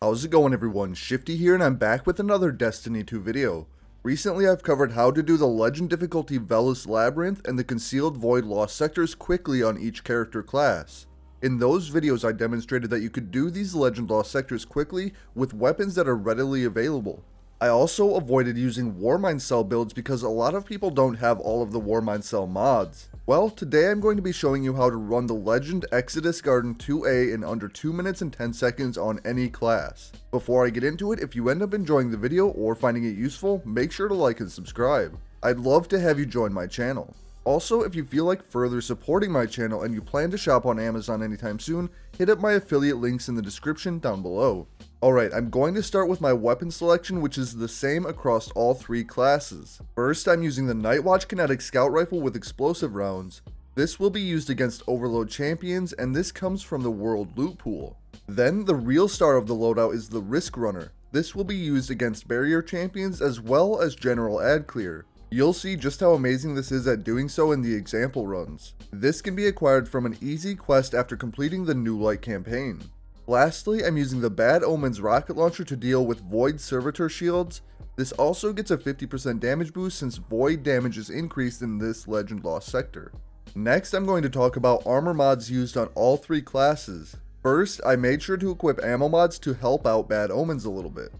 How's it going everyone, Shifty here and I'm back with another Destiny 2 video. Recently I've covered how to do the Legend difficulty Veles Labyrinth and the Concealed Void Lost Sectors quickly on each character class. In those videos I demonstrated that you could do these Legend Lost Sectors quickly with weapons that are readily available. I also avoided using Warmind Cell builds because a lot of people don't have all of the Warmind Cell mods. Well, today I'm going to be showing you how to run the Legend Exodus Garden 2A in under 2 minutes and 10 seconds on any class. Before I get into it, if you end up enjoying the video or finding it useful, make sure to like and subscribe. I'd love to have you join my channel. Also, if you feel like further supporting my channel and you plan to shop on Amazon anytime soon, hit up my affiliate links in the description down below. Alright, I'm going to start with my weapon selection, which is the same across all 3 classes. First, I'm using the Nightwatch Kinetic Scout Rifle with explosive rounds. This will be used against Overload champions, and this comes from the World Loot Pool. Then, the real star of the loadout is the Risk Runner. This will be used against Barrier champions as well as General Ad Clear. You'll see just how amazing this is at doing so in the example runs. This can be acquired from an easy quest after completing the New Light campaign. Lastly, I'm using the Bad Omens rocket launcher to deal with Void Servitor shields. This also gets a 50% damage boost since Void damage is increased in this Legend Lost Sector. Next, I'm going to talk about armor mods used on all 3 classes. First, I made sure to equip ammo mods to help out Bad Omens a little bit.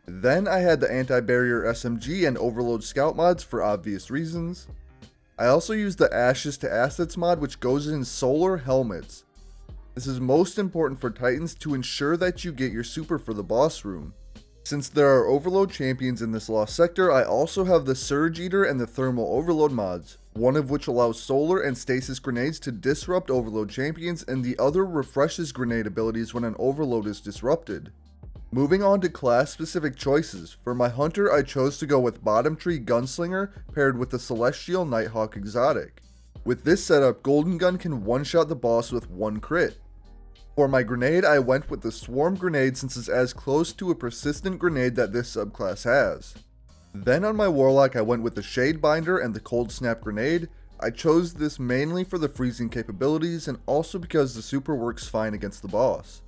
Then I had the Anti-Barrier SMG and Overload Scout mods for obvious reasons. I also used the Ashes to Assets mod, which goes in solar helmets. This is most important for Titans to ensure that you get your super for the boss room. Since there are Overload champions in this Lost Sector, I also have the Surge Eater and the Thermal Overload mods, one of which allows solar and stasis grenades to disrupt Overload champions and the other refreshes grenade abilities when an Overload is disrupted. Moving on to class specific choices, for my Hunter I chose to go with Bottom Tree Gunslinger paired with the Celestial Nighthawk exotic. With this setup, Golden Gun can one-shot the boss with 1 crit. For my grenade I went with the Swarm Grenade since it's as close to a persistent grenade that this subclass has. Then on my Warlock I went with the Shade Binder and the Cold Snap Grenade. I chose this mainly for the freezing capabilities and also because the super works fine against the boss.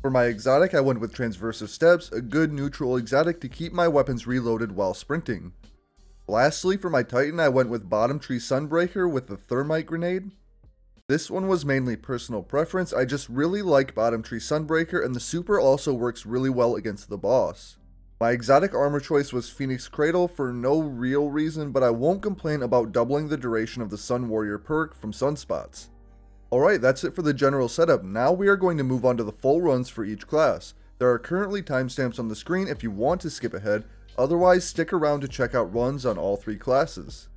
For my exotic I went with Transversive Steps, a good neutral exotic to keep my weapons reloaded while sprinting. Lastly, for my Titan I went with Bottom Tree Sunbreaker with the Thermite Grenade. This one was mainly personal preference, I just really like Bottom Tree Sunbreaker and the super also works really well against the boss. My exotic armor choice was Phoenix Cradle for no real reason, but I won't complain about doubling the duration of the Sun Warrior perk from Sunspots. Alright, that's it for the general setup. Now we are going to move on to the full runs for each class. There are currently timestamps on the screen if you want to skip ahead, otherwise stick around to check out runs on all 3 classes.